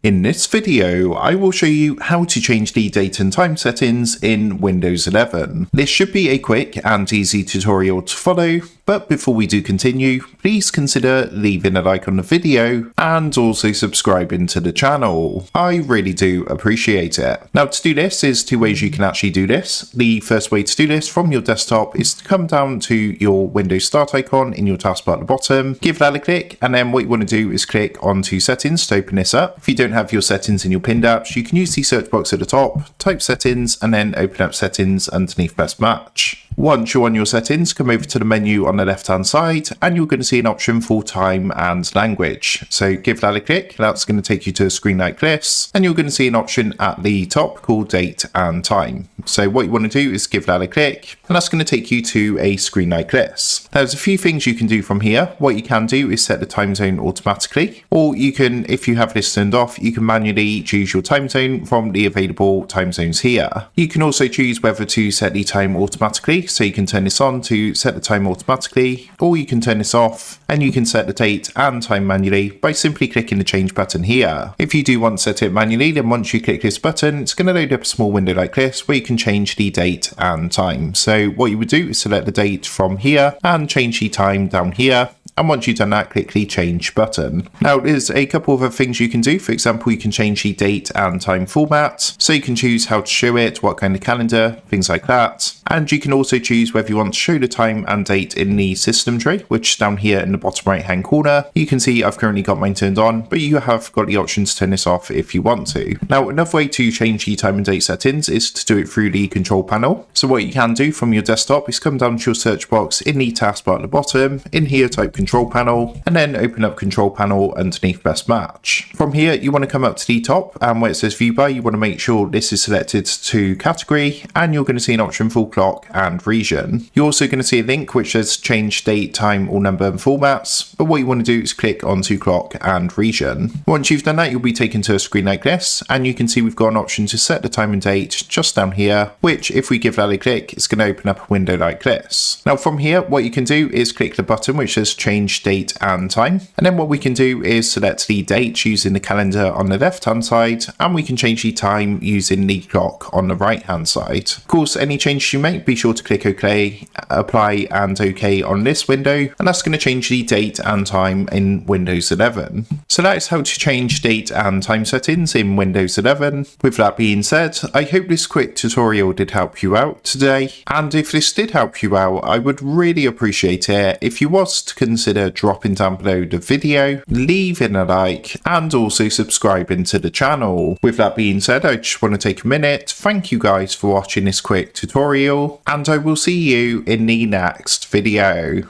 In this video, I will show you how to change the date and time settings in Windows 11. This should be a quick and easy tutorial to follow, but before we do continue, please consider leaving a like on the video and also subscribing to the channel. I really do appreciate it. Now to do this, is two ways you can actually do this. The first way to do this from your desktop is to come down to your Windows Start icon in your taskbar at the bottom, give that a click, and then what you want to do is click onto settings to open this up. If you don't have your settings in your pinned apps, you can use the search box at the top, type settings, and then open up settings underneath best match. Once you're on your settings, come over to the menu on the left hand side and you're going to see an option for time and language. So give that a click, that's going to take you to a screen like this, and you're going to see an option at the top called date and time. So what you want to do is give that a click, and that's going to take you to a screen like this. There's a few things you can do from here. What you can do is set the time zone automatically, or you can, if you have this turned off, you can manually choose your time zone from the available time zones here. You can also choose whether to set the time automatically, so you can turn this on to set the time automatically, or you can turn this off and you can set the date and time manually by simply clicking the change button here. If you do want to set it manually, then once you click this button, it's going to load up a small window like this where you can change the date and time. So what you would do is select the date from here and change the time down here. And once you've done that, click the change button. Now there's a couple of other things you can do. For example, you can change the date and time format. So you can choose how to show it, what kind of calendar, things like that. And you can also choose whether you want to show the time and date in the system tray, which is down here in the bottom right hand corner. You can see I've currently got mine turned on, but you have got the option to turn this off if you want to. Now another way to change the time and date settings is to do it through the control panel. So what you can do from your desktop is come down to your search box in the taskbar at the bottom. In here, type control panel, and then open up control panel underneath best match. From here, you want to come up to the top, and where it says view by, you want to make sure this is selected to category, and you're going to see an option for clock and region. You're also going to see a link which says change date, time, or number and formats, but what you want to do is click onto clock and region. Once you've done that, you'll be taken to a screen like this, and you can see we've got an option to set the time and date just down here, which if we give that a click, it's going to open up a window like this. Now from here, what you can do is click the button which says change date and time, and then what we can do is select the date using the calendar on the left hand side, and we can change the time using the clock on the right hand side. Of course, any changes you make, be sure to click OK, apply and OK on this window, and that's going to change the date and time in Windows 11. So that is how to change date and time settings in Windows 11. With that being said, I hope this quick tutorial did help you out today, and if this did help you out, I would really appreciate it if you was to consider dropping down below the video, leaving a like, and also subscribing to the channel. With that being said, I just want to take a minute, thank you guys for watching this quick tutorial, and I will see you in the next video.